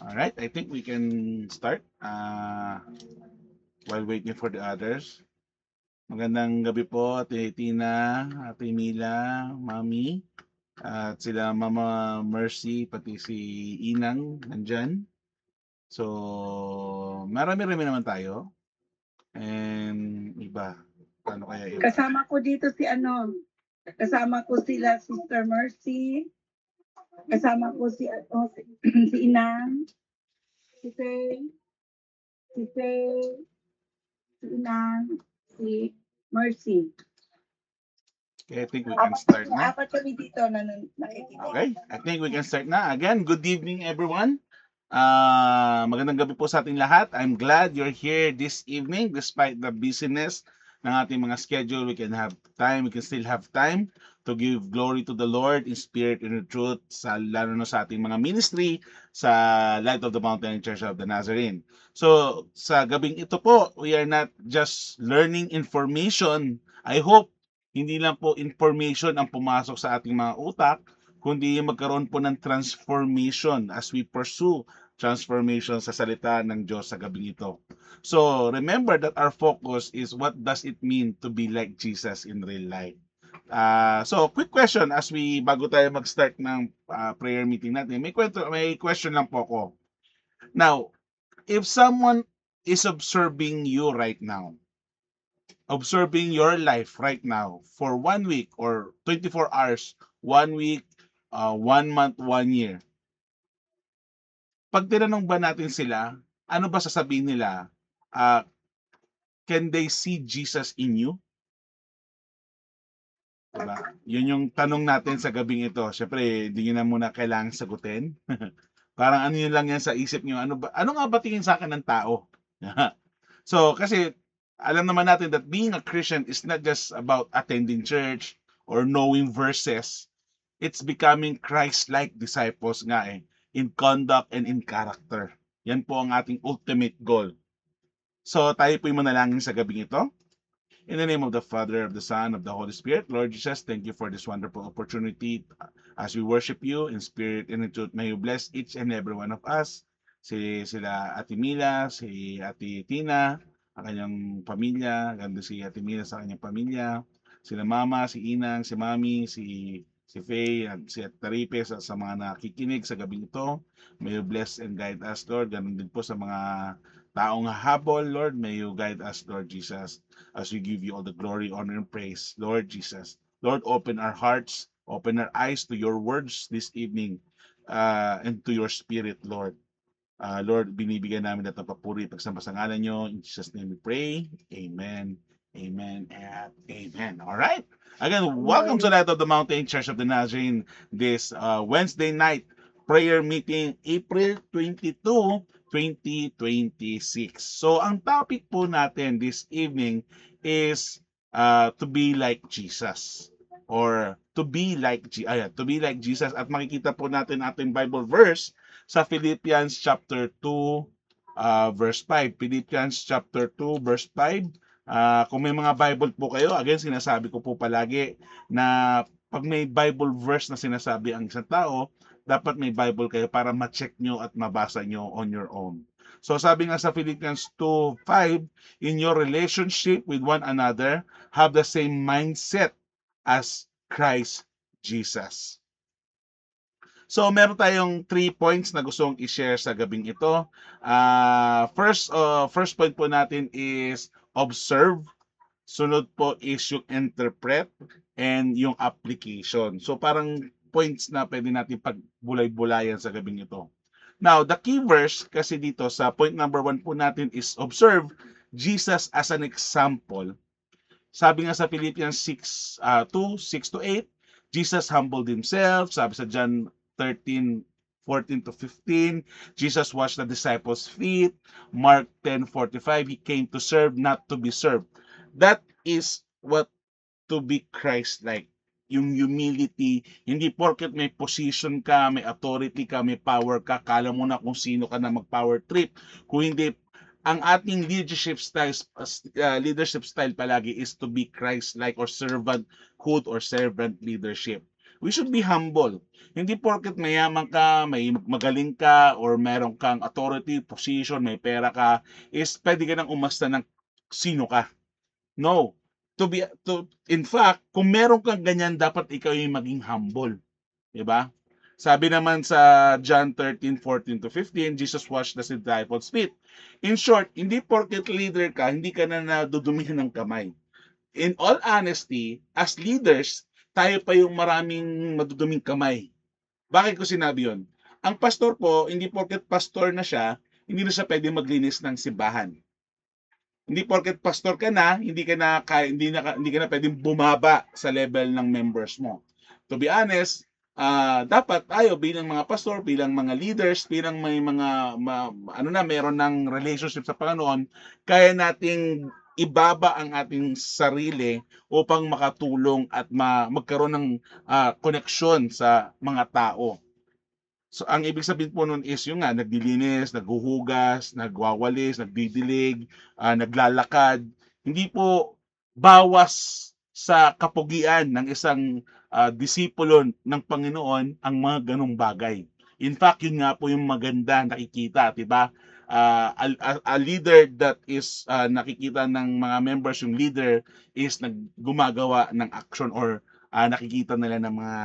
All right, I think we can start while waiting for the others. Magandang gabi po, Ate Tina, Ate Mila, Mami, at sila Mama Mercy, pati si Inang nandyan. So, marami-rami naman tayo. And iba, paano kaya iba? Kasama ko dito si kasama ko sila Sister Mercy, kasama ko si Inang, si Faye, si Faye, si Inang, si Mercy. Okay, I think we can start na. Apat kami dito na nakikinig. Okay, I think we can start na. Again, good evening everyone. Magandang gabi po sa ating lahat. I'm glad you're here this evening despite the busyness ng ating mga schedule. We can still have time to give glory to the Lord in spirit and in truth, lalo na sa ating mga ministry sa Light of the Mountain Church of the Nazarene. So, sa gabing ito po, we are not just learning information. I hope hindi lang po information ang pumasok sa ating mga utak, kundi magkaroon po ng transformation as we pursue transformation sa salita ng Diyos sa gabing ito. So, remember that our focus is what does it mean to be like Jesus in real life. So, quick question bago tayo mag-start ng prayer meeting natin. May question lang po ako. Now, if someone is observing you right now, observing your life right now for 1 week or 24 hours, 1 week, 1 month, 1 year, pag tinanong ba natin sila, ano ba sasabihin nila? Can they see Jesus in you? Diba? Yun yung tanong natin sa gabing ito. Siyempre, hindi nyo na muna kailangan sagutin. Parang ano yun lang yan sa isip nyo. Ano nga ba tingin sa akin ng tao? So, kasi alam naman natin that being a Christian is not just about attending church or knowing verses. It's becoming Christ-like disciples nga in conduct and in character. Yan po ang ating ultimate goal. So, tayo po'y manalangin sa gabing ito. In the name of the Father, of the Son, of the Holy Spirit, Lord Jesus, thank you for this wonderful opportunity as we worship you in spirit and in truth. May you bless each and every one of us. Sila Ate Mila, si Ate Tina, ang kanyang pamilya, ganda si Ate Mila sa kanyang pamilya, sila Mama, si Inang, si Mami, si Faye, at si Taripe sa mga nakikinig sa gabi ito. May you bless and guide us, Lord. Ganun din po sa mga taong habol, Lord. May you guide us, Lord Jesus, as we give you all the glory, honor, and praise, Lord Jesus. Lord, open our hearts, open our eyes to your words this evening, and to your spirit, Lord. Lord, binibigyan namin at papuri pagsamba sa ngalan nyo. In Jesus' name we pray. Amen. Amen and amen. All right. Again, welcome to Light of the Mountain Church of the Nazarene this Wednesday night prayer meeting, April 22, 2026. So, ang topic po natin this evening is to be like Jesus, or to be like Jesus. At makikita po natin ating Bible verse sa Philippians chapter 2 verse 5. Philippians chapter 2 verse 5. Kung may mga Bible po kayo, again, sinasabi ko po palagi na pag may Bible verse na sinasabi ang isang tao, dapat may Bible kayo para ma-check nyo at mabasa nyo on your own. So sabi nga sa Philippians 2:5, in your relationship with one another, have the same mindset as Christ Jesus. So meron tayong 3 points na gustong i-share sa gabing ito. First point po natin is observe. Sunod po is yung interpret and yung application. So parang points na pwede natin pagbulay-bulayan sa gabing ito. Now, the key verse kasi dito sa point number 1 po natin is observe Jesus as an example. Sabi nga sa Philippians 6:6-8, Jesus humbled himself. Sabi sa John 13:14-15, Jesus washed the disciples' feet. Mark 10:45, he came to serve, not to be served. That is what to be Christ-like. Yung humility, hindi porket may position ka, may authority ka, may power ka, kala mo na kung sino ka na mag-power trip. Kung hindi, ang ating leadership style palagi is to be Christ-like or servanthood or servant leadership. We should be humble. Hindi porket mayaman ka, may magaling ka, or meron kang authority, position, may pera ka, is pwede ka nang umasta ng sino ka. No. In fact, kung meron kang ganyan, dapat ikaw yung maging humble. Diba? Sabi naman sa John 13:14-15, Jesus washed the disciples' feet. In short, hindi porket leader ka, hindi ka na nadudumihan ng kamay. In all honesty, as leaders, tayo pa yung maraming maduduming kamay. Bakit ko sinabi yun? Ang pastor po, hindi porket pastor na siya, hindi na siya pwede maglinis ng simbahan. Hindi porket pastor ka na, hindi ka na pwedeng bumaba sa level ng members mo. To be honest, dapat tayo bilang mga pastor, bilang mga leaders, bilang may mga meron ng relationship sa Panginoon, kaya nating ibaba ang ating sarili upang makatulong at magkaroon ng koneksyon sa mga tao. So, ang ibig sabihin po nun is yung nga, naglilinis, naghuhugas, nagwawalis, nagdidilig, naglalakad. Hindi po bawas sa kapugian ng isang disipulo ng Panginoon ang mga ganong bagay. In fact, yun nga po yung maganda nakikita, diba? A leader that is nakikita ng mga members, yung leader is gumagawa ng action or nakikita nila ng mga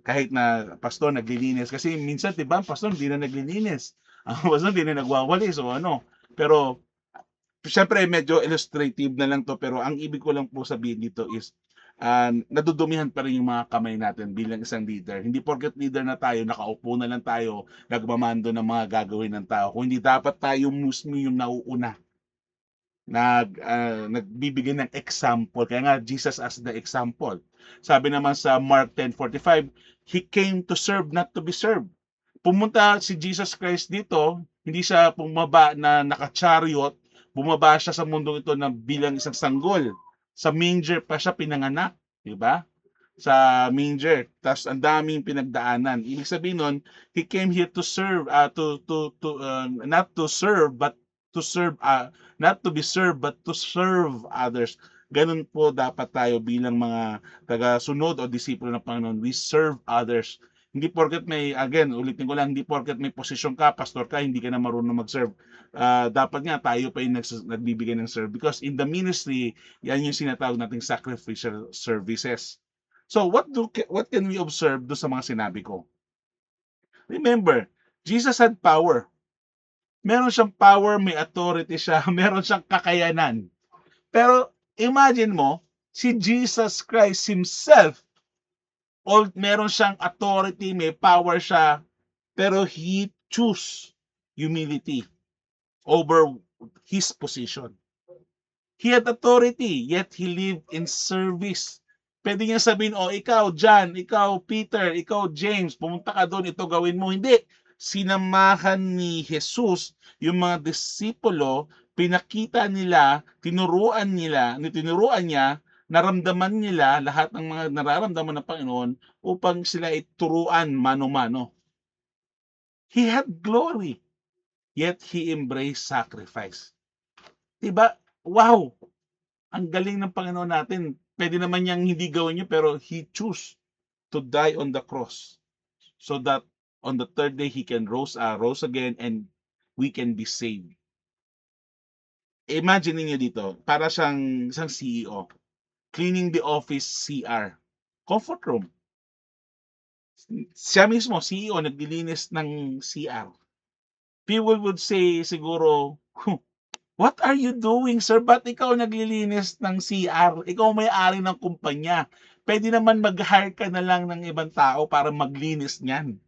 kahit na pastor naglilinis kasi minsan 'di ba pastor hindi na naglilinis. Ang pastor hindi na nagwawalis o ano. Pero syempre medyo illustrative na lang to pero ang ibig ko lang po sabihin dito is nadudumihan pa rin yung mga kamay natin bilang isang leader. Hindi porket leader na tayo, nakaupo na lang tayo, nagmamando ng mga gagawin ng tao. Kung hindi dapat tayo mismo yung nauuna nagbibigay ng example. Kaya nga, Jesus as the example. Sabi naman sa Mark 10:45, He came to serve, not to be served. Pumunta si Jesus Christ dito, hindi siya bumaba na naka-chariot, bumaba siya sa mundong ito na bilang isang sanggol. Sa manger pa siya pinanganak, di ba? Sa manger. Tapos ang daming pinagdaanan. Ibig sabihin nun, He came here to serve, not to serve, but to serve, not to be served, but to serve others. Ganun po dapat tayo bilang mga taga-sunod o disipulo ng Panginoon. We serve others. Hindi porket ulitin ko lang, hindi porket may posisyon ka, pastor ka, hindi ka na marunong mag-serve. Dapat nga tayo pa yung nagbibigay ng serve. Because in the ministry, yan yung sinatawag nating sacrificial services. So, what can we observe do sa mga sinabi ko? Remember, Jesus had power. Meron siyang power, may authority siya, meron siyang kakayanan. Pero imagine mo, si Jesus Christ himself, meron siyang authority, may power siya, pero he choose humility over his position. He had authority, yet he lived in service. Pwede niya sabihin, ikaw, John, ikaw, Peter, ikaw, James, pumunta ka doon, ito gawin mo. Hindi. Sinamahan ni Jesus yung mga disipulo, pinakita nila, tinuruan niya, naramdaman nila lahat ng mga nararamdaman ng Panginoon upang sila ituruan mano-mano. He had glory, yet he embraced sacrifice. Diba? Wow! Ang galing ng Panginoon natin. Pwede naman niyang hindi gawin niyo pero He chose to die on the cross so that on the third day He can rose again and we can be saved. Imagine niyo dito, para siyang isang CEO, cleaning the office CR, comfort room. Siya mismo, CEO, naglilinis ng CR. People would say siguro, what are you doing, sir? Ba't ikaw naglilinis ng CR? Ikaw may-ari ng kumpanya. Pwede naman mag-hire ka na lang ng ibang tao para maglinis niyan.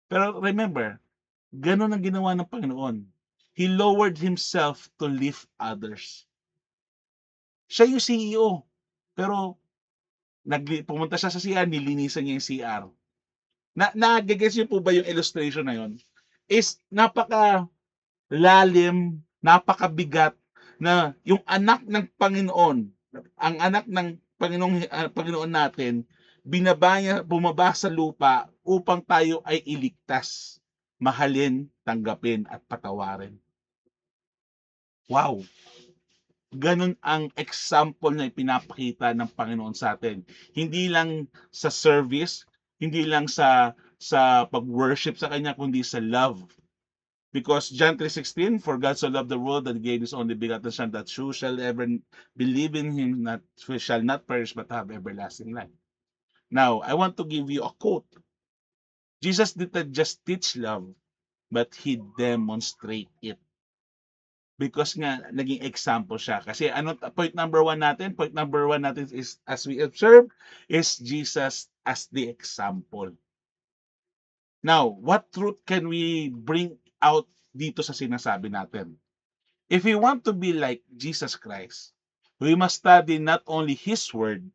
Pero remember, ganun ang ginawa ng Panginoon. He lowered himself to lift others. Siya yung CEO. Pero pumunta siya sa CR, nilinisan niya yung CR. Nag-guess niyo po ba yung illustration na yun? Is lalim, napakabigat na yung anak ng Panginoon, ang anak ng Panginoon natin, bumaba sa lupa upang tayo ay iligtas, mahalin, tanggapin at patawarin. Wow! ganun ang example na ipinapakita ng Panginoon sa atin. Hindi lang sa service, hindi lang sa pag-worship sa Kanya, kundi sa love. Because John 3:16, for God so loved the world that he gave his only begotten Son, that who shall ever believe in him shall not perish but have everlasting life. Now, I want to give you a quote. Jesus didn't just teach love, but he demonstrate it. Because nga, naging example siya. Kasi point number one natin? Point number one natin is, as we observe, is Jesus as the example. Now, what truth can we bring out dito sa sinasabi natin? If we want to be like Jesus Christ, we must study not only His Word,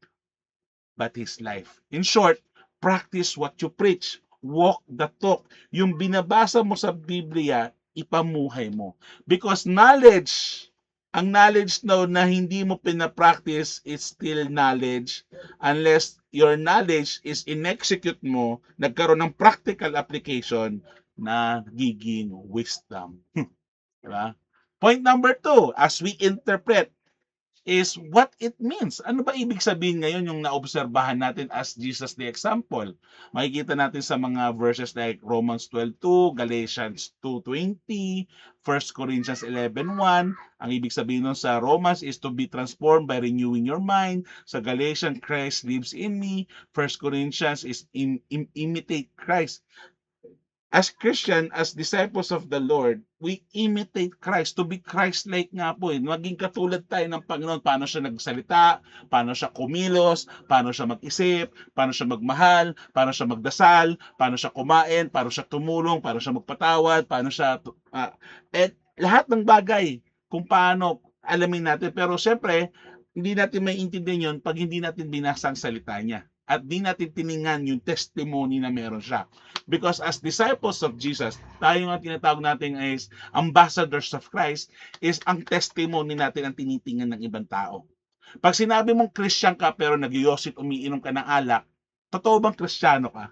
but His life. In short, practice what you preach. Walk the talk. Yung binabasa mo sa Biblia, ipamuhay mo. Because ang knowledge na hindi mo pinapractice is still knowledge unless your knowledge is in-execute mo, nagkaroon ng practical application na giging wisdom. Diba? Point number 2, as we interpret, is what it means. Ano ba ibig sabihin ngayon yung naobserbahan natin as Jesus the example? Makikita natin sa mga verses like Romans 12:2, Galatians 2:20, 1 Corinthians 11:1. Ang ibig sabihin nun sa Romans is to be transformed by renewing your mind. Sa Galatians, Christ lives in me. 1 Corinthians is imitate Christ. As Christian, as disciples of the Lord, we imitate Christ. To be Christ-like nga po. Maging katulad tayo ng Panginoon. Paano siya nagsalita, paano siya kumilos, paano siya mag-isip, paano siya magmahal, paano siya magdasal, paano siya kumain, paano siya tumulong, paano siya magpatawad, paano siya... lahat ng bagay kung paano alamin natin. Pero syempre, hindi natin maiintindihan yun pag hindi natin binasa ang salita niya. At di natin tiningnan yung testimony na meron siya. Because as disciples of Jesus, tayo nga tinatawag natin is ambassadors of Christ, is ang testimony natin ang tinitingnan ng ibang tao. Pag sinabi mong Christian ka pero nagyoyosit, umiinom ka ng alak, totoo bang Kristiyano ka?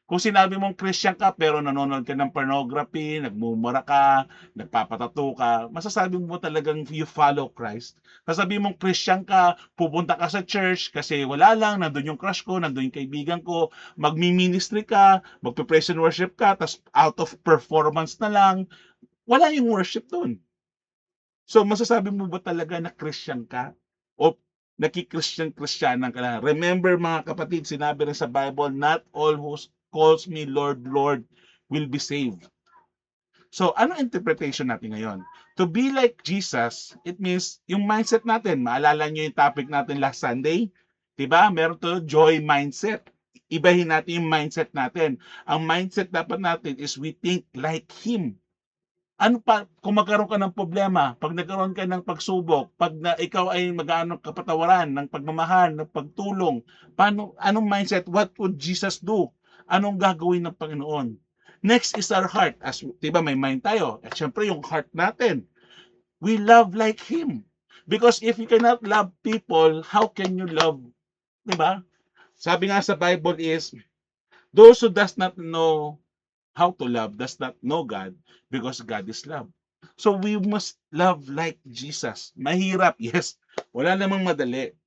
Kung sinabi mong Christian ka pero nanonood ka ng pornography, nagmumura ka, nagpapatato ka, masasabi mo talagang you follow Christ? Sasabihin mong Christian ka, pupunta ka sa church kasi wala lang, nandun yung crush ko, nandun yung kaibigan ko, magmi-ministry ka, magpe-praise and worship ka, tas out of performance na lang, wala yung worship dun. So masasabi mo ba talaga na Christian ka? O nakikristiyan-kristiyanan ka lang? Remember mga kapatid, sinabi rin sa Bible, not all who calls me Lord, Lord will be saved. So, ano interpretation natin ngayon? To be like Jesus, it means yung mindset natin. Maalala nyo yung topic natin last Sunday? Diba? Meron to joy mindset. Ibahin natin yung mindset natin. Ang mindset dapat natin is we think like Him. Ano pa, kung magkaroon ka ng problema, pag nagkaroon ka ng pagsubok, pag ikaw ay mag-aanong kapatawaran, ng pagmamahal, ng pagtulong, anong mindset? What would Jesus do? Anong gagawin ng Panginoon? Next is our heart. As, diba, may mind tayo. At syempre, yung heart natin. We love like Him. Because if you cannot love people, how can you love? Diba? Sabi nga sa Bible is, those who does not know how to love does not know God because God is love. So we must love like Jesus. Mahirap, yes. Wala namang madali.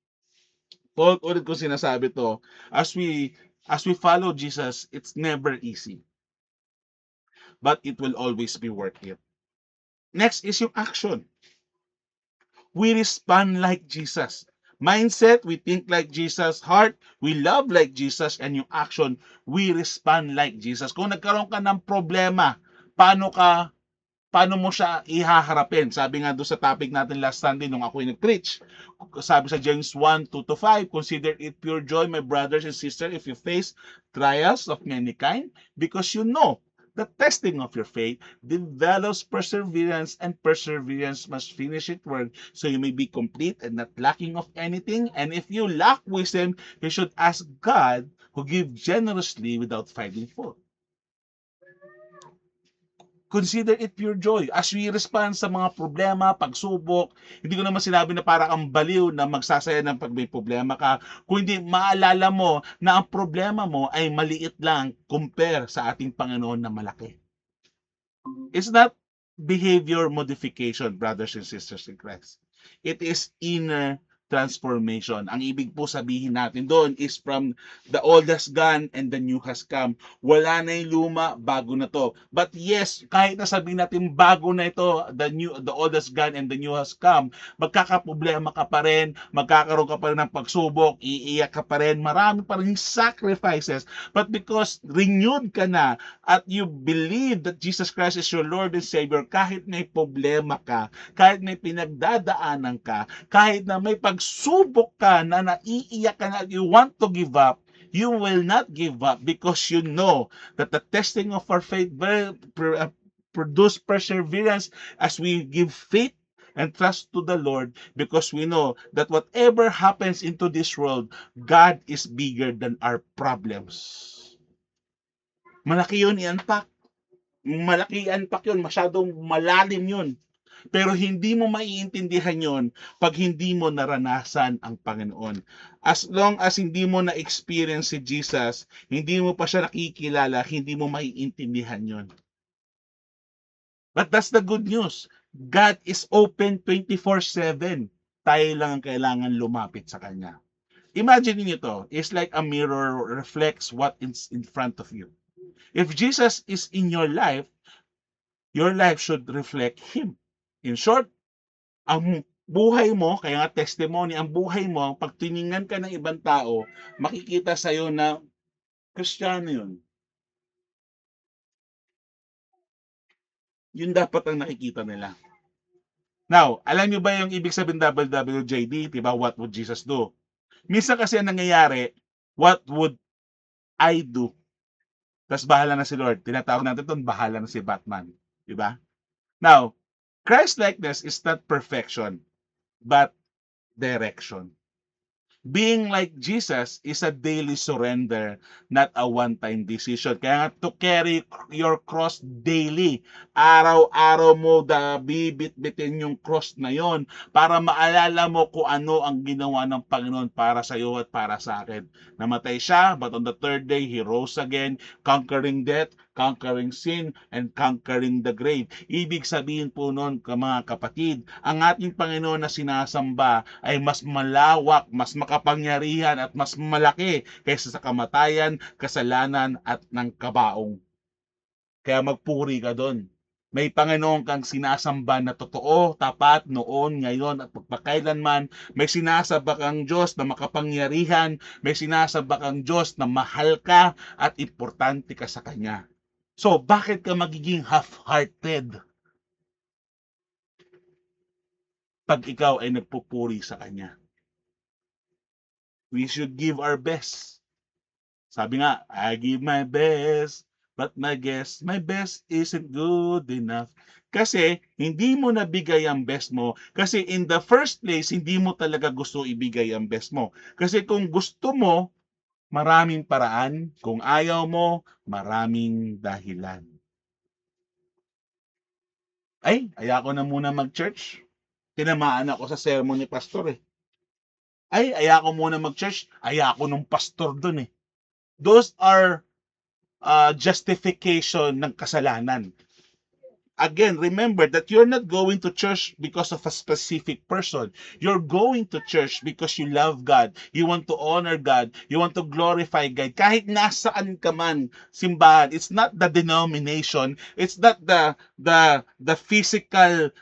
Ulit ko sinasabi to, as we follow Jesus, it's never easy. But it will always be worth it. Next is yung action. We respond like Jesus. Mindset, we think like Jesus. Heart, we love like Jesus. And yung action, we respond like Jesus. Kung nagkaroon ka ng problema, paano mo siya ihaharapin? Sabi nga doon sa topic natin last Sunday nung ako nag-preach. Sabi sa James 1:2-5, consider it pure joy, my brothers and sisters, if you face trials of many kind, because you know the testing of your faith develops perseverance, and perseverance must finish its work, so you may be complete and not lacking of anything. And if you lack wisdom, you should ask God, who gives generously without finding fault. Consider it pure joy. As we respond sa mga problema, pagsubok, hindi ko naman sinabi na para kang baliw na magsasaya ng pag may problema ka. Kung hindi, maalala mo na ang problema mo ay maliit lang compare sa ating Panginoon na malaki. It's not behavior modification, brothers and sisters in Christ. It is inner transformation. Ang ibig po sabihin natin doon is from the old has gone and the new has come. Wala na yung luma, bago na to. But yes, kahit na sabihin natin bago na ito, the old has gone and the new has come, magkakaproblema ka pa rin, magkakaroon ka pa rin ng pagsubok, iiyak ka pa rin, marami pa rin sacrifices. But because renewed ka na at you believe that Jesus Christ is your Lord and Savior, kahit may problema ka, kahit may pinagdadaanan ka, kahit na may pagsubok ka na naiiyak ka na at you want to give up, you will not give up because you know that the testing of our faith produce perseverance as we give faith and trust to the Lord, because we know that whatever happens into this world, God is bigger than our problems. Malaki yun i-unpack. Malaki i-unpack yun. Masyadong malalim yun. Pero hindi mo maiintindihan yon pag hindi mo naranasan ang Panginoon. As long as hindi mo na-experience si Jesus, hindi mo pa siya nakikilala, hindi mo maiintindihan yon. But that's the good news. God is open 24/7. Tayo lang ang kailangan lumapit sa Kanya. Imagine niyo to, it's like a mirror reflects what is in front of you. If Jesus is in your life should reflect Him. In short, ang buhay mo, kaya nga testimony, ang buhay mo, pag tiningnan ka ng ibang tao, makikita sa'yo na Kristiyano yun. Yun dapat ang nakikita nila. Now, alam nyo ba yung ibig sabihin WWJD? Diba? What would Jesus do? Minsan kasi ang nangyayari, what would I do? Tapos bahala na si Lord. Tinatawag natin ito, bahala na si Batman. Diba? Now, Christ-likeness is not perfection, but direction. Being like Jesus is a daily surrender, not a one-time decision. Kaya nga, to carry your cross daily. Araw-araw mo bibit-bitin yung cross na yon para maalala mo kung ano ang ginawa ng Panginoon para sa iyo at para sa akin. Namatay siya, but on the third day, He rose again, conquering death, conquering sin, and conquering the grave. Ibig sabihin po noon, mga kapatid, ang ating Panginoon na sinasamba ay mas malawak, mas makapangyarihan at mas malaki kaysa sa kamatayan, kasalanan at ng kabaong. Kaya magpuri ka doon. May Panginoon kang sinasamba na totoo, tapat, noon, ngayon at pagpakailanman. May sinasamba kang Diyos na makapangyarihan. May sinasamba kang Diyos na mahal ka at importante ka sa Kanya. So, bakit ka magiging half-hearted pag ikaw ay nagpupuri sa Kanya? We should give our best. Sabi nga, I give my best, but my best isn't good enough. Kasi, hindi mo nabigay ang best mo. Kasi in the first place, hindi mo talaga gusto ibigay ang best mo. Kasi kung gusto mo, maraming paraan. Kung ayaw mo, maraming dahilan. Ay, ayako na muna mag-church. Tinamaan ako sa sermon ni pastor eh. Ay, ayako muna mag-church. Ayako nung pastor dun eh. Those are justification ng kasalanan. Again, remember that you're not going to church because of a specific person. You're going to church because you love God. You want to honor God. You want to glorify God. Kahit nasaan ka man simbahan, it's not the denomination. It's not the physical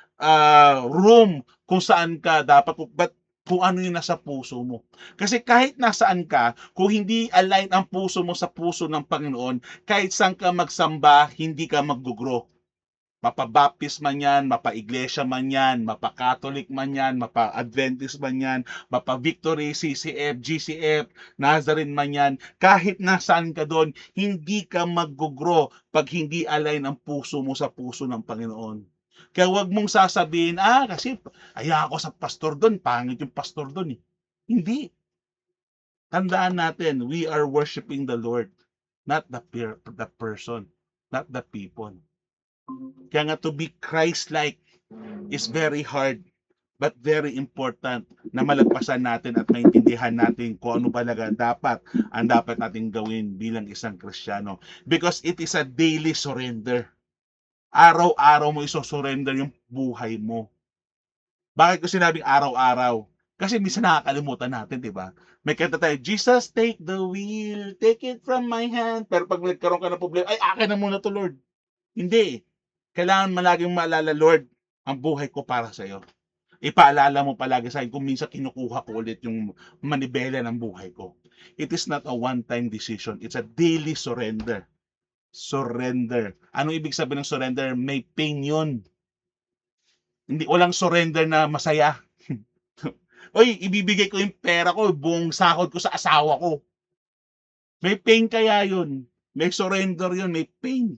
room kung saan ka dapat, but kung ano yung nasa puso mo. Kasi kahit nasaan ka, kung hindi align ang puso mo sa puso ng Panginoon, kahit saan ka magsamba, hindi ka mag-grow. Mapa-Baptist man yan, mapa-Iglesia man yan, mapa-Catholic man yan, mapa-Adventist man yan, mapa-Victory, CCF, GCF, Nazarene man yan, kahit nasaan ka doon, hindi ka mag-grow pag hindi align ang puso mo sa puso ng Panginoon. Kaya wag mong sasabihin, kasi aya ako sa pastor doon, pangit yung pastor doon eh. Hindi. Tandaan natin, we are worshiping the Lord, not the person, not the people. Kaya nga to be Christ-like is very hard, but very important na malagpasan natin at maintindihan natin kung ano talaga ang dapat natin gawin bilang isang Kristiyano. Because it is a daily surrender. Araw-araw mo isosurrender yung buhay mo. Bakit ko sinabing araw-araw? Kasi minsan nakakalimutan natin, di ba? May kanta tayo, Jesus, take the wheel, take it from my hand. Pero pag nagkaroon ka ng problema, ay, akin na muna to, Lord. Hindi. Kailangan malaging maalala, Lord, ang buhay ko para sa'yo. Ipaalala mo palagi sa akin kung minsan kinukuha ko ulit yung manibela ng buhay ko. It is not a one-time decision. It's a daily surrender. Surrender. Anong ibig sabihin ng surrender? May pain yun. Hindi, walang surrender na masaya. Oy, ibibigay ko yung pera ko, buong sahod ko sa asawa ko. May pain kaya yun. May surrender yun, may pain.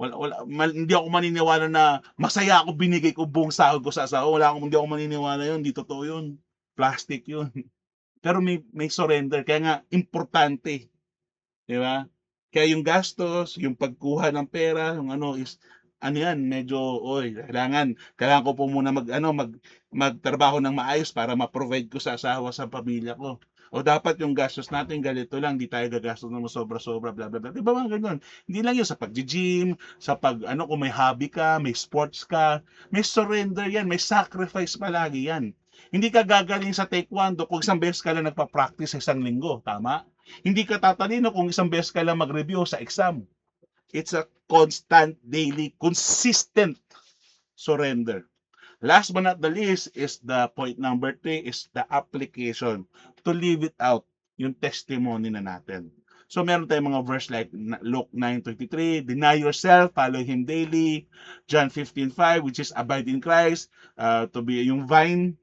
Hindi ako maniniwala na masaya ako binigay ko buong sahod ko sa asawa. Hindi ako maniniwala yun. Hindi totoo yun. Plastic yun. Pero may surrender. Kaya nga, importante. Di ba? Kaya yung gastos, yung pagkuha ng pera, yung ano is, ano yan, medyo, kailangan ko po muna magtrabaho ng maayos para ma-provide ko sa asawa, sa pamilya ko. O dapat yung gastos natin ganito lang, di tayo gagastos ng sobra-sobra, bla bla bla. Di ba mga ganun? Hindi lang yun sa pag-gym, sa kung may hobby ka, may sports ka, may surrender yan, may sacrifice palagi yan. Hindi ka gagaling sa taekwondo kung isang beses ka lang nagpa-practice sa isang linggo, tama? Hindi ka tatalino kung isang beses ka lang mag-review sa exam. It's a constant, daily, consistent surrender. Last but not the least is the point number 3 is the application to live it out, yung testimony na natin. So meron tayong mga verse like Luke 9:23, deny yourself, follow Him daily. John 15:5, which is abide in Christ, to be yung vine.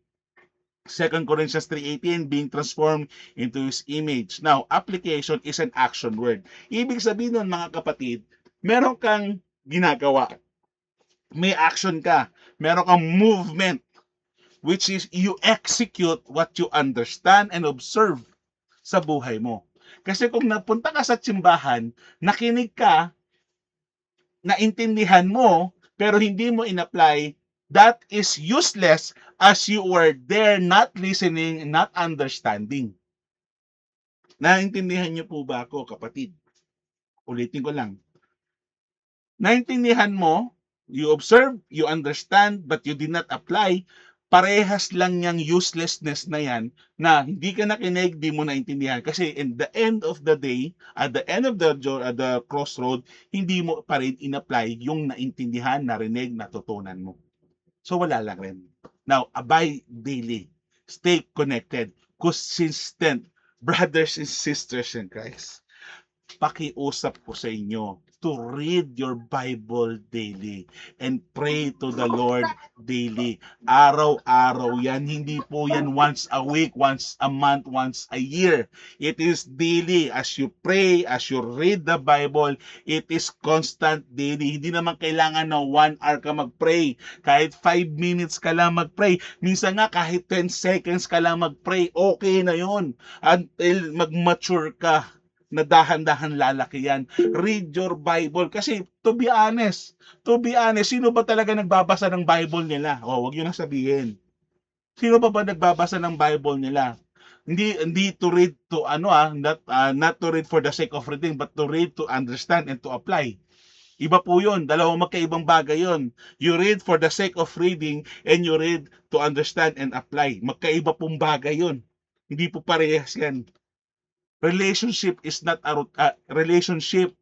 2 Corinthians 3:18, being transformed into His image. Now, application is an action word. Ibig sabihin nun, mga kapatid, meron kang ginagawa. May action ka. Meron kang movement, which is you execute what you understand and observe sa buhay mo. Kasi kung napunta ka sa simbahan, nakinig ka, naintindihan mo, pero hindi mo in-apply, that is useless as you were there not listening, not understanding. Naintindihan niyo po ba ako, kapatid? Ulitin ko lang. Naintindihan mo, you observe, you understand, but you did not apply, parehas lang yung uselessness na yan na hindi ka nakinig, di mo naintindihan. Kasi in the end of the day, at the end of the crossroad, hindi mo pa rin in-apply yung naintindihan, narinig, natutunan mo. So wala lang rin. Now, abide daily. Stay connected. Consistent. Brothers and sisters in Christ. Pakiusap ko sa inyo to read your Bible daily and pray to the Lord daily. Araw-araw yan. Hindi po yan once a week, once a month, once a year. It is daily. As you pray, as you read the Bible, it is constant daily. Hindi naman kailangan na 1 hour ka mag-pray. Kahit 5 minutes ka lang mag-pray. Minsan nga kahit 10 seconds ka lang mag-pray, okay na yon until mag-mature ka na dahan-dahan lalaki yan. Read your Bible. Kasi, to be honest, sino ba talaga nagbabasa ng Bible nila? Wag yun ang sabihin. Sino ba nagbabasa ng Bible nila? Hindi to read to not to read for the sake of reading, but to read to understand and to apply. Iba po yun. Dalawang magkaibang bagay yun. You read for the sake of reading and you read to understand and apply. Magkaiba pong bagay yun. Hindi po parehas yan. Relationship is not relationship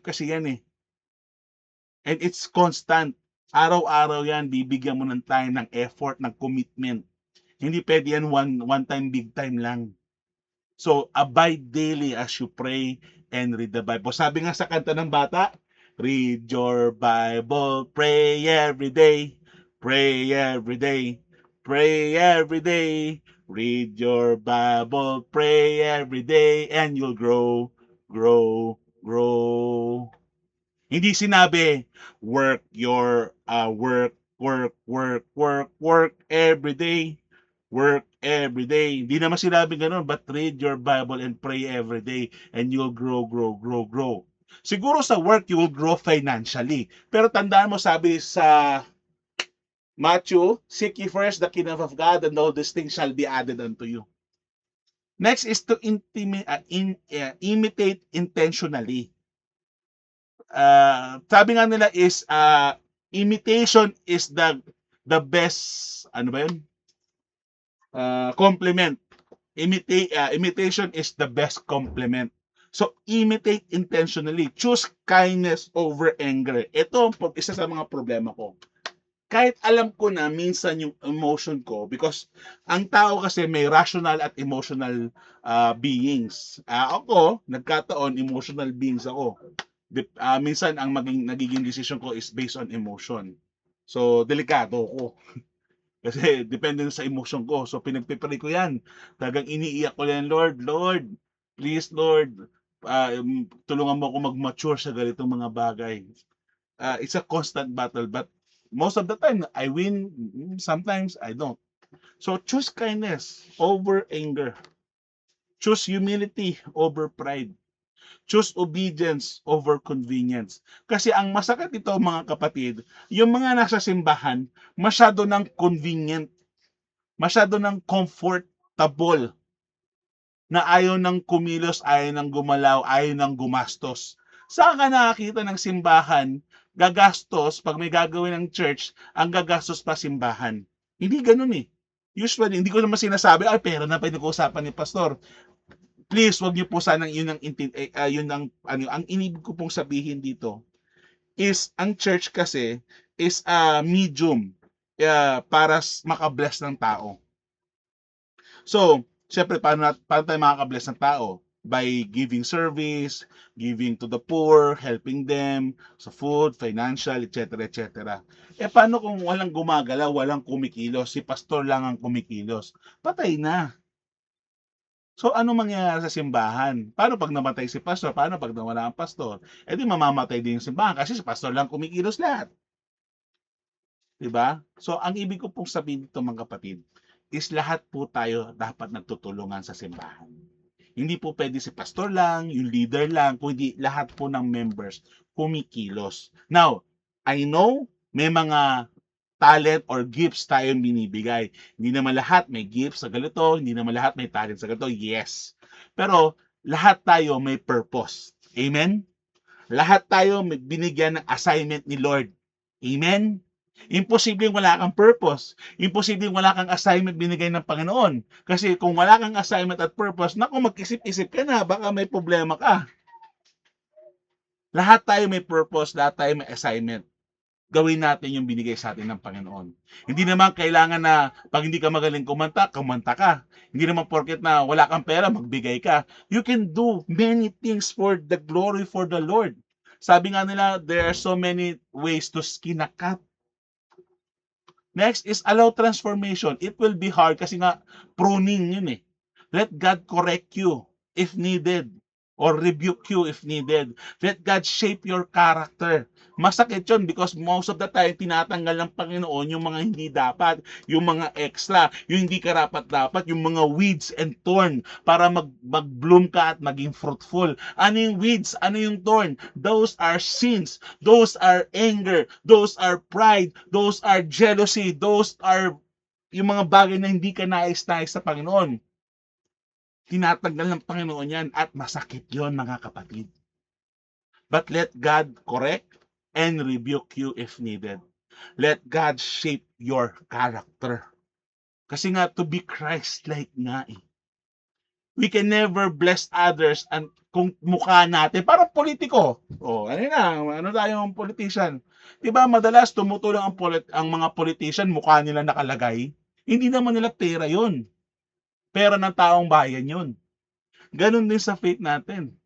kasi yan eh. And it's constant. Araw-araw yan, bibigyan mo ng time, ng effort, ng commitment. Hindi pwede yan one time, big time lang. So, abide daily as you pray and read the Bible. Sabi nga sa kanta ng bata, read your Bible, pray every day, pray every day, pray every day. Read your Bible, pray every day, and you'll grow, grow, grow. Hindi sinabi, work every day. Work every day. Hindi naman sinabi ganun, but read your Bible and pray every day, and you'll grow, grow, grow, grow. Siguro sa work, you will grow financially. Pero tandaan mo, sabi sa Matthew, seek ye first the kingdom of God, and all these things shall be added unto you. Next is to imitate intentionally. Sabi nga nila is imitation is the the best, ano ba yun? Compliment. Imitation is the best compliment. So, imitate intentionally. Choose kindness over anger. Ito ang isa sa mga problema ko. Kahit alam ko na minsan yung emotion ko, because ang tao kasi may rational at emotional beings. Ako, nagkataon, emotional beings ako. Minsan ang nagiging decision ko is based on emotion. So, delikado ko. Kasi depende sa emotion ko. So, pinagpipray ko yan. Talagang iniiyak ko yan, Lord, Lord, please, Lord, tulungan mo ako mag-mature sa ganitong mga bagay. It's a constant battle, but most of the time, I win. Sometimes, I don't. So, choose kindness over anger. Choose humility over pride. Choose obedience over convenience. Kasi ang masakit ito, mga kapatid, yung mga nasa simbahan, masyado ng convenient, masyado ng comfortable, na ayaw ng kumilos, ayaw ng gumalaw, ayaw ng gumastos. Saan ka nakakita ng simbahan, gagastos, pag may gagawin ng church, ang gagastos pa simbahan? Hindi ganun eh. Usually, hindi ko naman sinasabi, ay, pera na pinag-uusapan ni pastor. Please, wag niyo po sanang yun ang inibig ko pong sabihin dito is ang church kasi is a medium para makabless ng tao. So, syempre, paano tayo makakabless ng tao? By giving service, giving to the poor, helping them sa food, financial, etc. etc. Paano kung walang gumagalaw, walang kumikilos, si pastor lang ang kumikilos? Patay na. So, ano mangyayari sa simbahan? Paano pag namatay si pastor? Paano pag nawala ang pastor? Di mamamatay din yung simbahan kasi si pastor lang kumikilos lahat. Diba? So, ang ibig ko pong sabihin dito, mga kapatid, is lahat po tayo dapat nagtutulungan sa simbahan. Hindi po pwede si pastor lang, yung leader lang, kundi lahat po ng members kumikilos. Now, I know may mga talent or gifts tayong binibigay. Hindi naman lahat may gifts sa ganito, hindi naman lahat may talent sa ganito. Yes. Pero lahat tayo may purpose. Amen? Lahat tayo may binigyan ng assignment ni Lord. Amen? Imposibleng wala kang purpose. Imposibleng wala kang assignment binigay ng Panginoon. Kasi kung wala kang assignment at purpose, naku, mag-isip-isip ka na, baka may problema ka. Lahat tayo may purpose, lahat tayo may assignment. Gawin natin yung binigay sa atin ng Panginoon. Hindi naman kailangan na pag hindi ka magaling kumanta ka. Hindi naman porket na wala kang pera, magbigay ka. You can do many things for the glory for the Lord. Sabi nga nila, there are so many ways to skin a cat. Next is allow transformation. It will be hard kasi nga pruning yun eh. Let God correct you if needed or rebuke you if needed. Let God shape your character. Masakit yun because most of the time tinatanggal ng Panginoon yung mga hindi dapat, yung mga extra, yung hindi karapat-dapat, yung mga weeds and thorn para mag-bloom ka at maging fruitful. Ano yung weeds? Ano yung thorn? Those are sins. Those are anger. Those are pride. Those are jealousy. Those are yung mga bagay na hindi ka nais-nais sa Panginoon. Tinatanggal ng Panginoon yan at masakit yon, mga kapatid. But let God correct and rebuke you if needed. Let God shape your character. Kasi nga, to be Christ-like nga eh. We can never bless others and kung mukha natin, parang politiko. Ano tayong politician? Diba, madalas tumutulong ang mga politician, mukha nila nakalagay. Hindi naman nila pera yon. Pera ng taong bayan yun. Ganon din sa faith natin.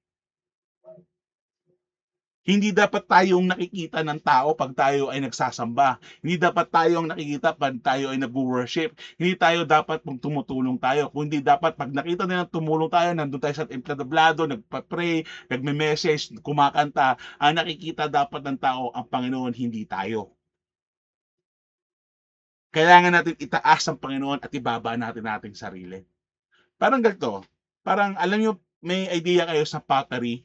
Hindi dapat tayong nakikita ng tao pag tayo ay nagsasamba. Hindi dapat tayong nakikita pag tayo ay nag-worship. Hindi tayo dapat pag tumutulong tayo. Kundi dapat pag nakita nila tumulong tayo, nandun tayo sa entablado, nagpa-pray, nagme-message, kumakanta, ang nakikita dapat ng tao ang Panginoon, hindi tayo. Kailangan natin itaas ang Panginoon at ibaba natin ating sarili. Parang ganito. Parang, alam nyo, may idea kayo sa pottery.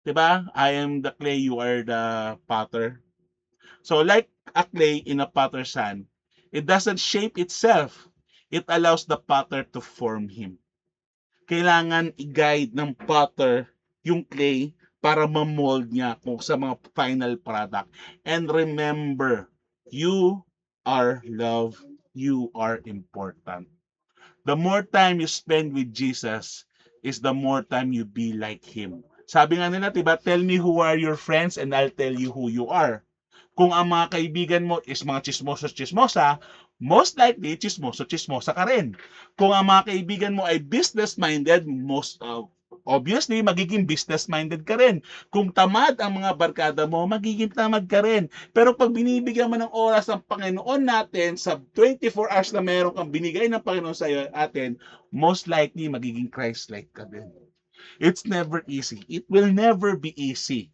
Diba? I am the clay, you are the potter. So, like a clay in a potter's hand, it doesn't shape itself. It allows the potter to form him. Kailangan i-guide ng potter yung clay para ma-mold niya kung sa mga final product. And remember, you are loved, you are important. The more time you spend with Jesus is the more time you be like Him. Sabi nga nila, diba, tell me who are your friends and I'll tell you who you are. Kung ang mga kaibigan mo is mga chismoso-chismosa, most likely, chismoso-chismosa ka rin. Kung ang mga kaibigan mo ay business-minded, obviously, magiging business-minded ka rin. Kung tamad ang mga barkada mo, magiging tamad ka rin. Pero pag binibigyan mo ng oras ng Panginoon natin sa 24 hours na meron kang binigay ng Panginoon sa iyo atin, most likely magiging Christ-like ka din. It's never easy. It will never be easy.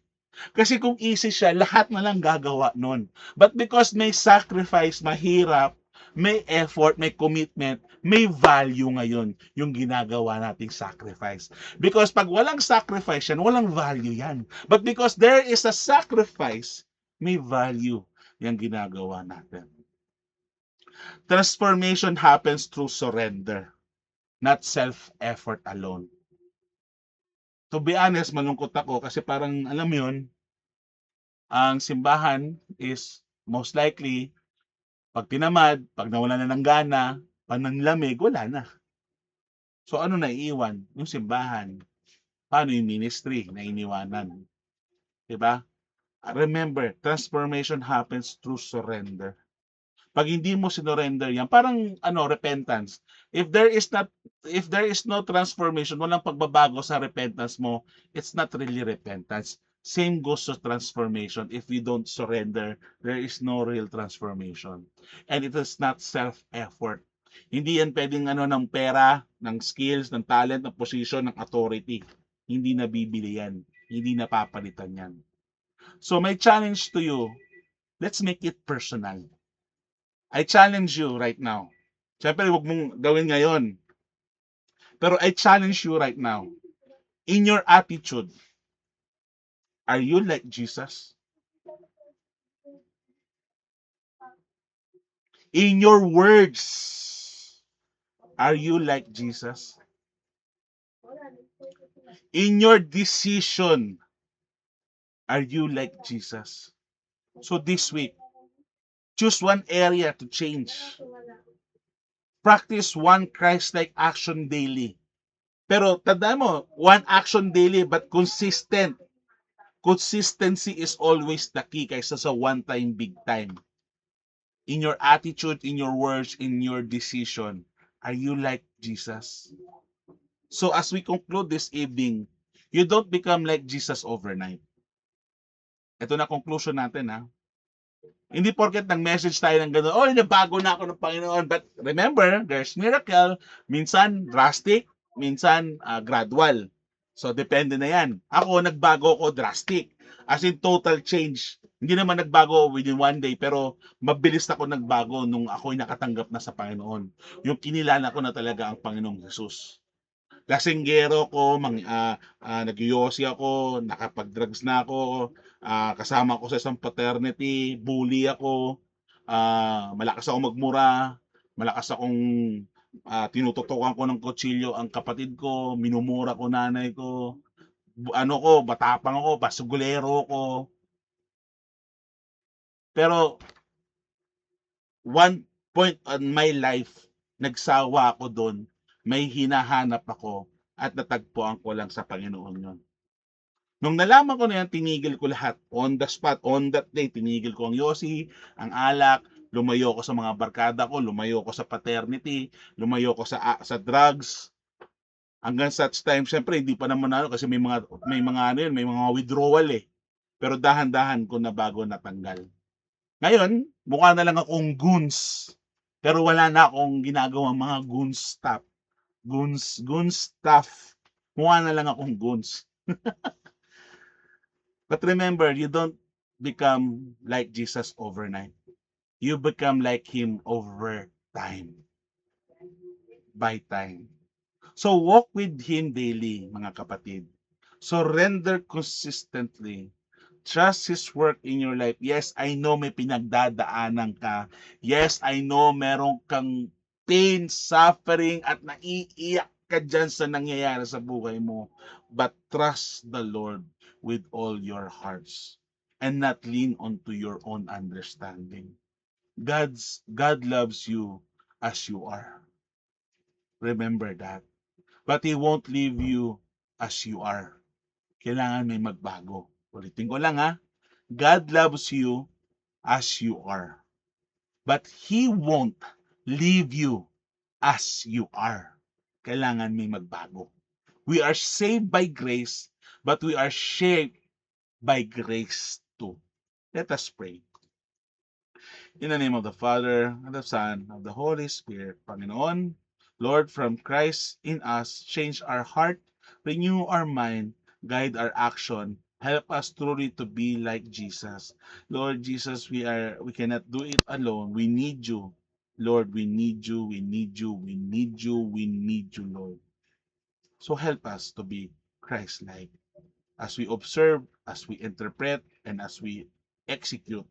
Kasi kung easy siya, lahat na lang gagawa nun. But because may sacrifice, mahirap, may effort, may commitment, may value ngayon yung ginagawa nating sacrifice. Because pag walang sacrifice yan, walang value yan. But because there is a sacrifice, may value yung ginagawa natin. Transformation happens through surrender, not self-effort alone. To be honest, malungkot ako kasi parang, alam mo yun, ang simbahan is most likely, pag tinamad, pag nawala na ng gana, pananlamig, wala na. So ano na iiwan? Yung simbahan. Paano yung ministry na iniwanan? Diba? Remember, transformation happens through surrender. Pag hindi mo sinurrender yan, parang repentance. If there is no transformation, walang pagbabago sa repentance mo, it's not really repentance. Same goes to transformation. If you don't surrender, there is no real transformation. And it is not self-effort. Hindi yan pwedeng ng pera, ng skills, ng talent, ng position, ng authority. Hindi nabibili yan. Hindi napapalitan yan. So my challenge to you, let's make it personal. I challenge you right now. Siyempre, huwag mong gawin ngayon. Pero I challenge you right now. In your attitude, are you like Jesus? In your words, are you like Jesus? In your decision, are you like Jesus? So this week, choose one area to change. Practice one Christ-like action daily. Pero tandaan mo, one action daily but consistent. Consistency is always the key kaysa sa one time, big time. In your attitude, in your words, in your decision, are you like Jesus? So as we conclude this evening, you don't become like Jesus overnight. Ito na conclusion natin ha. Hindi porket nag-message tayo ng gano'n, oh, nabago na ako ng Panginoon. But remember, there's miracle. Minsan drastic, minsan gradual. So depende na yan. Ako, nagbago ako drastic. As in total change. Hindi naman nagbago within one day, pero mabilis ako nagbago nung ako'y nakatanggap na sa Panginoon. Yung kinilala ko na talaga ang Panginoong Jesus. Lasinggero ko, nagyoyosi ako, nakapag-drugs na ako, kasama ko sa isang fraternity, bully ako, malakas ako magmura, malakas akong tinututukan ko ng kutsilyo ang kapatid ko, minumura ko nanay ko, batapang ako, basugulero ko. Pero one point on my life, nagsawa ako doon, may hinahanap ako at natagpuan ko lang sa Panginoon yun. Nung nalaman ko na yan, tinigil ko lahat. On the spot, on that day, tinigil ko ang yosi, ang alak, lumayo ko sa mga barkada ko, lumayo ko sa paternity, lumayo ko sa drugs. Hanggang such time, syempre, hindi pa naman kasi may mga withdrawal eh. Pero dahan-dahan ko na bago natanggal. Ngayon, mukha na lang akong goons. Pero wala na akong ginagawang mga goons stuff. Mukha na lang akong goons. But remember, you don't become like Jesus overnight. You become like Him over time. By time. So walk with Him daily, mga kapatid. Surrender consistently. Trust His work in your life. Yes, I know may pinagdadaanan ka. Yes, I know meron kang pain, suffering, at naiiyak ka dyan sa nangyayari sa buhay mo. But trust the Lord with all your hearts and not lean onto your own understanding. God loves you as you are. Remember that. But He won't leave you as you are. Kailangan may magbago. Ulitin ko lang ha. God loves you as you are. But He won't leave you as you are. Kailangan may magbago. We are saved by grace, but we are shaped by grace too. Let us pray. In the name of the Father, and the Son, and the Holy Spirit, Panginoon, Lord, from Christ in us, change our heart, renew our mind, guide our action, help us truly to be like Jesus. Lord Jesus, we cannot do it alone. We need you. Lord, we need you, we need you, we need you, we need you, Lord. So help us to be Christ-like as we observe, as we interpret, and as we execute.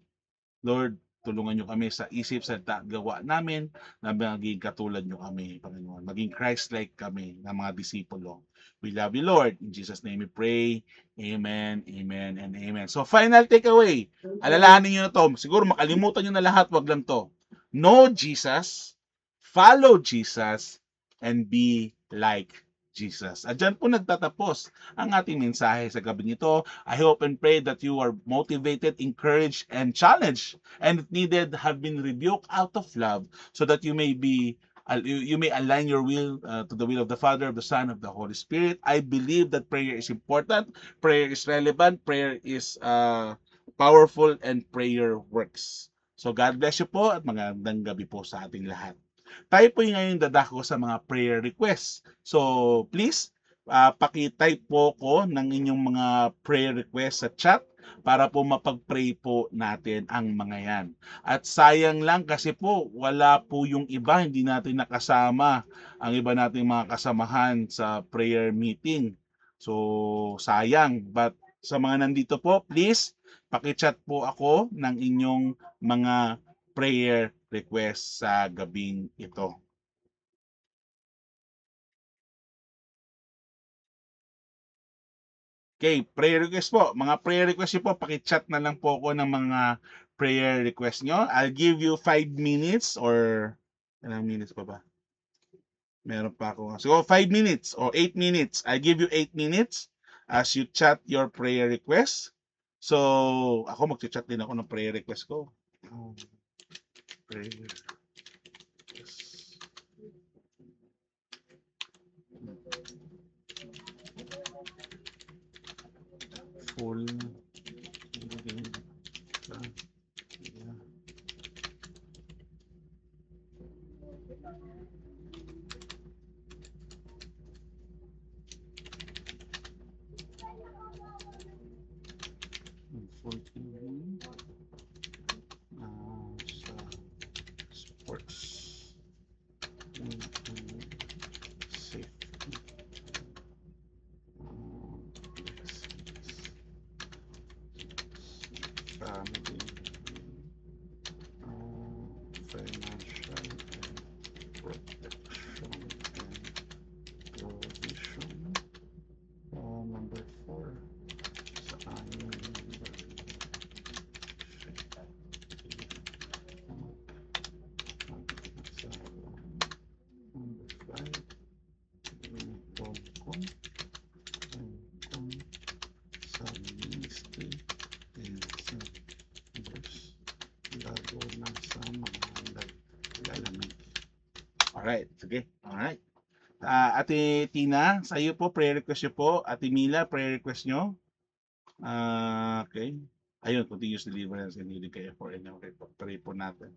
Lord, tulungan nyo kami sa isip, sa gawa namin na maging katulad nyo kami, Panginoon. Maging Christ-like kami ng mga disipulo. We love you, Lord. In Jesus' name we pray. Amen, amen, and amen. So, final takeaway. Alalahanin nyo na to. Siguro makalimutan nyo na lahat. Wag lang to. Know Jesus, follow Jesus, and be like Jesus. At dyan po nagtatapos ang ating mensahe sa gabing ito. I hope and pray that you are motivated, encouraged, and challenged, and if needed, have been rebuked out of love, so that you may align your will to the will of the Father, of the Son, of the Holy Spirit. I believe that prayer is important, prayer is relevant, prayer is powerful, and prayer works. So God bless you po at magandang gabi po sa ating lahat. Tayo po ngayon dadako sa mga prayer requests. So please, paki-type po ko ng inyong mga prayer requests sa chat para po mapag-pray po natin ang mga yan. At sayang lang kasi po wala po yung iba, hindi natin nakasama ang iba nating mga kasamahan sa prayer meeting. So sayang, but sa mga nandito po, please paki-chat po ako ng inyong mga prayer request sa gabing ito. Okay, prayer request po. Mga prayer request po, paki-chat na lang po ako ng mga prayer request nyo. I'll give you 5 minutes or ilang minutes pa ba? Meron pa ako. So 5 minutes or 8 minutes. I'll give you 8 minutes as you chat your prayer request. So, ako mag-chat din ako ng prayer request ko. Prayer request. Full healing. Full healing sa sports. Safety. Family. Financial and protection and provision. Number 4 sa amin. Alright, sige. Alright. Ate Tina, sa iyo po, prayer request nyo po. Ate Mila, prayer request nyo. Okay. Ayun, continuous deliverance and healing kayo for inyo. Okay, pray po natin.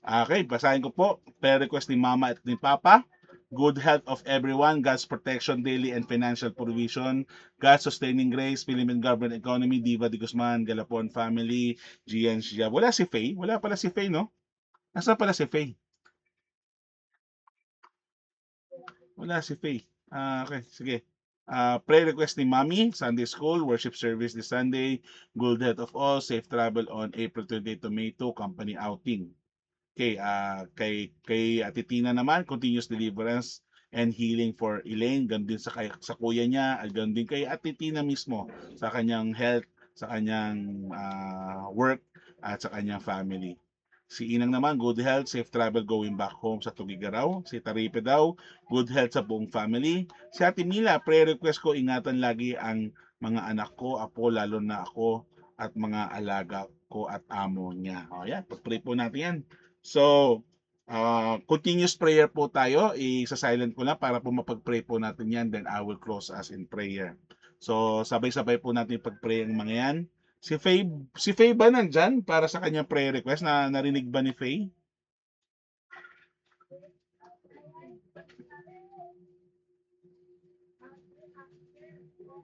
Okay, basahin ko po. Prayer request ni Mama at ni Papa. Good health of everyone, God's protection daily and financial provision, God's sustaining grace, Philippine government economy, Diva de Guzman, Galapon family, Gian Shia. Wala si Faye? Wala pala si Faye, no? Nasaan pala si Faye? Wala si Faye. Okay, sige. Prayer request ni Mami, Sunday School, worship service this Sunday, good health of all, safe travel on April 28 to May 2, company outing. Okay, kay Ate Tina naman, continuous deliverance and healing for Elaine, ganun din sa kuya niya, at ganun din kay Ate Tina mismo sa kanyang health, sa kanyang work, at sa kanyang family. Si Inang naman, good health, safe travel going back home sa Tugigaraw. Si Taripe daw, good health sa buong family. Si Ate Mila, prayer request ko, ingatan lagi ang mga anak ko, apo, lalo na ako, at mga alaga ko at amo niya. O yan, pag-pray po natin yan. So, continuous prayer po tayo. Isa-silent ko lang para po mapag-pray po natin yan. Then I will close us in prayer. So, sabay-sabay po natin pag-pray ang mga yan. Si Faye ba nandyan para sa kanyang prayer request? Na narinig ba ni Faye?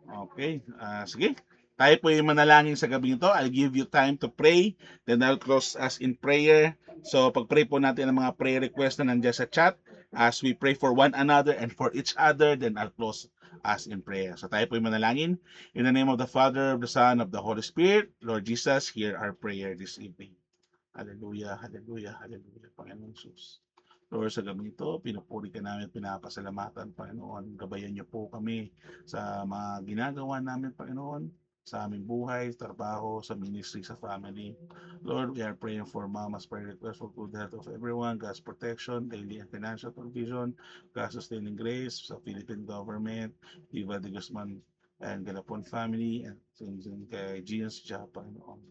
Okay, sige. Tayo po yung manalangin sa gabi ito. I'll give you time to pray. Then I'll close us in prayer. So pag-pray po natin ang mga prayer request na nandiyan sa chat. As we pray for one another and for each other, then I'll close us in prayer. So tayo po yung manalangin. In the name of the Father, of the Son, of the Holy Spirit, Lord Jesus, hear our prayer this evening. Hallelujah, hallelujah, hallelujah, Panginoon Jesus. Lord, sa gabi ito, pinupuri ka namin, pinapasalamatan, Panginoon. Gabayan niyo po kami sa mga ginagawa namin, Panginoon, sa aming buhay, trabaho, sa ministry, sa family. Lord, we are praying for Mama's prayer request for good health of everyone, God's protection, daily and financial provision, God's sustaining grace sa Philippine government, Diva de Guzman and Galapon family, and kay Gian's job, Panginoon.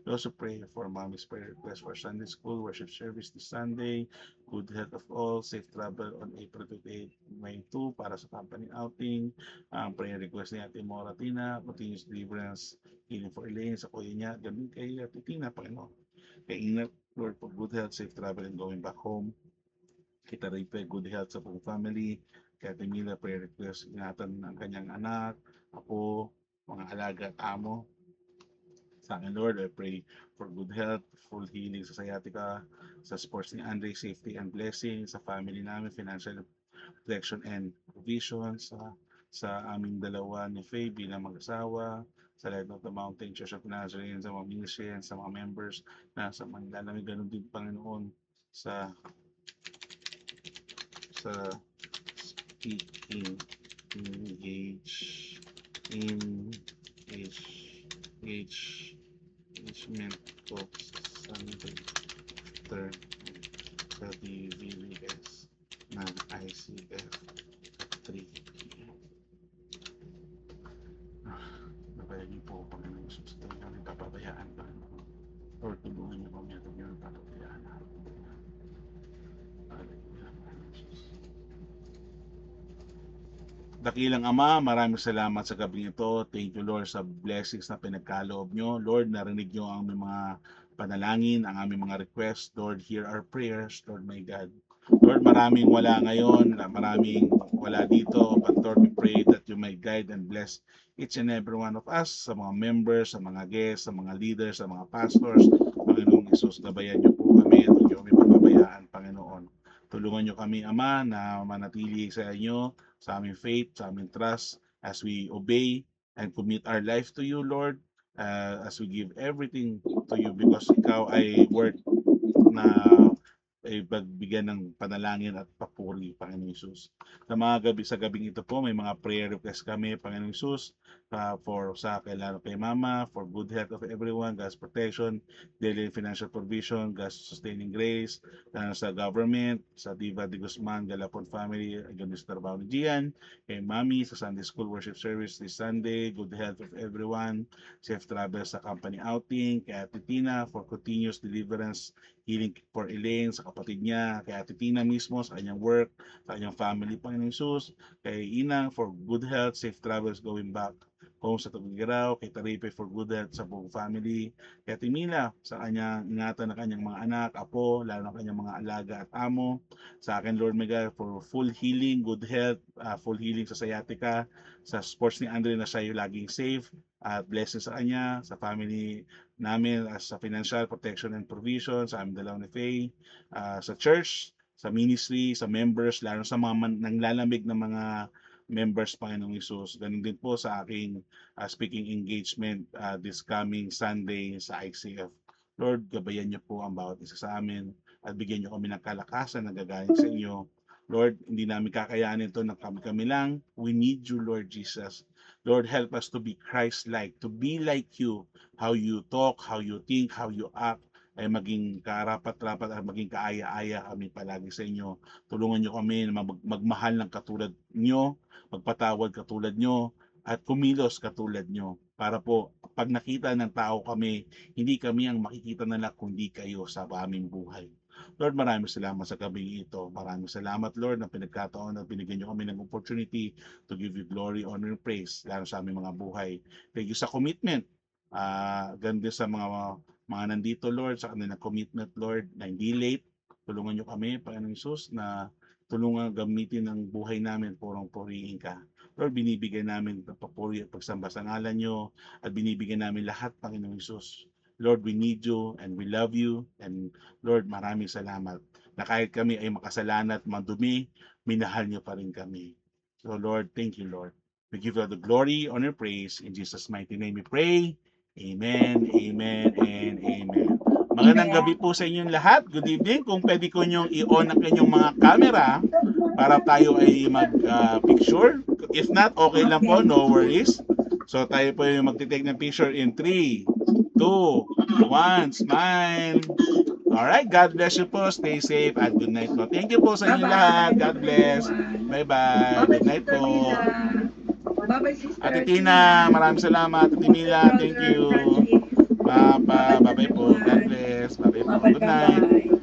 We also pray for Mommy's prayer request for Sunday school, worship service this Sunday, good health of all, safe travel on April 28, May 2 para sa company outing. Ang prayer request ni Ate Moratina, continuous deliverance, healing for Elaine sa kuya niya, ganun kay Ate Tina, Panginoon. Kay Ingat, Lord, for good health, safe travel and going back home. Kay Taripe, good health sa buong family. Kay Ate Mila, prayer request, ingatan ang kanyang anak, apo, mga alaga at amo. Sa akin, Lord, I pray for good health, full healing sa sciatica, sa sports ni Andre, safety and blessing, sa family namin, financial protection and provision, sa aming dalawa ni Faye bilang mag-asawa, sa Light of the Mountain Church of Nazarene, sa mga musicians, sa mga members na sa Manila namin, ganun din, Panginoon, sa speaking, engage, engagement ko Sunday, third, sa DVVS na ICF 3 p.m. Nabayan niyo po kung ano yung susunod na nagpapabayaan ba, or tulungan niyo kami at huwag niyo nagpapabayaan natin. Hallelujah, Jesus. Dakilang Ama, maraming salamat sa gabing ito. Thank you, Lord, sa blessings na pinagkaloob nyo. Lord, narinig nyo ang aming mga panalangin, ang aming mga request. Lord, hear our prayers, Lord my God. Lord, maraming wala ngayon, maraming wala dito, but Lord, we pray that you may guide and bless each and every one of us, sa mga members, sa mga guests, sa mga leaders, sa mga pastors. Panginoong Isus, gabayan niyo po kami at huwag niyo kami pababayaan, Panginoon. Tulungan niyo kami, Ama, na manatili sa inyo, sa aming faith, sa aming trust, as we obey and commit our life to you, Lord, as we give everything to you because ikaw ay worth na pagbigyan ng panalangin at papuri, Panginoon Isus. Sa gabing ito po, may mga prayer request kami, Panginoon Isus, sa kailangan kay Mama, for good health of everyone, God's protection, daily financial provision, God's sustaining grace, sa government, sa Diva de Guzman, Galapon family, ganun sa trabaho ni Gian, kay Mami, sa Sunday school worship service this Sunday, good health of everyone, safe travel sa company outing, kay Ate Tina, for continuous deliverance, healing for Elaine, sa kapatid niya, kay Ate Tina mismo, sa kanyang work, sa kanyang family, Panginoong Isus, kay Inang for good health, safe travels going back home sa Tugigaraw, kay Taripe for good health sa buong family, kay Ate Mila sa kanyang ingatan ng kanyang mga anak, apo, lalo na kanyang mga alaga at amo, sa akin, Lord my God, for full healing, good health, full healing sa sciatica, sa sports ni Andre na siya yung laging safe, at blessing sa kanya, sa family namin as sa financial protection and provision, sa aming dalawa ni Faye, sa church, sa ministry, sa members, lalo sa mga nanglalamig na mga members, Panginoong Isus. Ganun din po sa aking speaking engagement this coming Sunday sa ICF. Lord, gabayan niyo po ang bawat isa sa amin at bigyan niyo kami ng kalakasan na gagaling sa inyo. Lord, hindi namin kakayanin ito ng kami-kami lang. We need you, Lord Jesus. Lord, help us to be Christ-like, to be like you, how you talk, how you think, how you act, ay maging karapat-rapat at maging kaaya-aya kami palagi sa inyo. Tulungan nyo kami na magmahal ng katulad nyo, magpatawad katulad nyo, at kumilos katulad nyo. Para po, pag nakita ng tao kami, hindi kami ang makikita nila kundi kayo sa aming buhay. Lord, maraming salamat sa gabi ito. Maraming salamat, Lord, na pinagkataon na binigyan nyo kami ng opportunity to give you glory, honor, and praise, lalo sa aming mga buhay. Thank you sa commitment. Ganda sa mga nandito, Lord, sa kanilang commitment, Lord, na hindi late. Tulungan nyo kami, Panginoong Jesus, na tulungan gamitin ang buhay namin, purong purihin ka. Lord, binibigyan namin papuri at pagsamba sa ngalan nyo, at binibigyan namin lahat, Panginoong Jesus. Lord, we need you and we love you. And Lord, maraming salamat na kahit kami ay makasalanan at madumi, minahal niyo pa rin kami. So Lord, thank you, Lord. We give you all the glory, honor, praise. In Jesus' mighty name we pray. Amen, amen, and amen. Magandang gabi po sa inyong lahat. Good evening. Kung pwede ko nyong i-on ang inyong mga camera para tayo ay mag-picture. If not, okay lang po. No worries. So tayo po yung magtitake ng picture in 3, 2, 1, smile. Alright, God bless you po. Stay safe at good night po. Thank you po sa inyo lahat. God bless. Bye-bye. Good night po. Bye-bye, Sister Ate Tina, maraming salamat. Ate Mila, thank you. Bye-bye po. God bless. Bye-bye po. Good night. Bye-bye.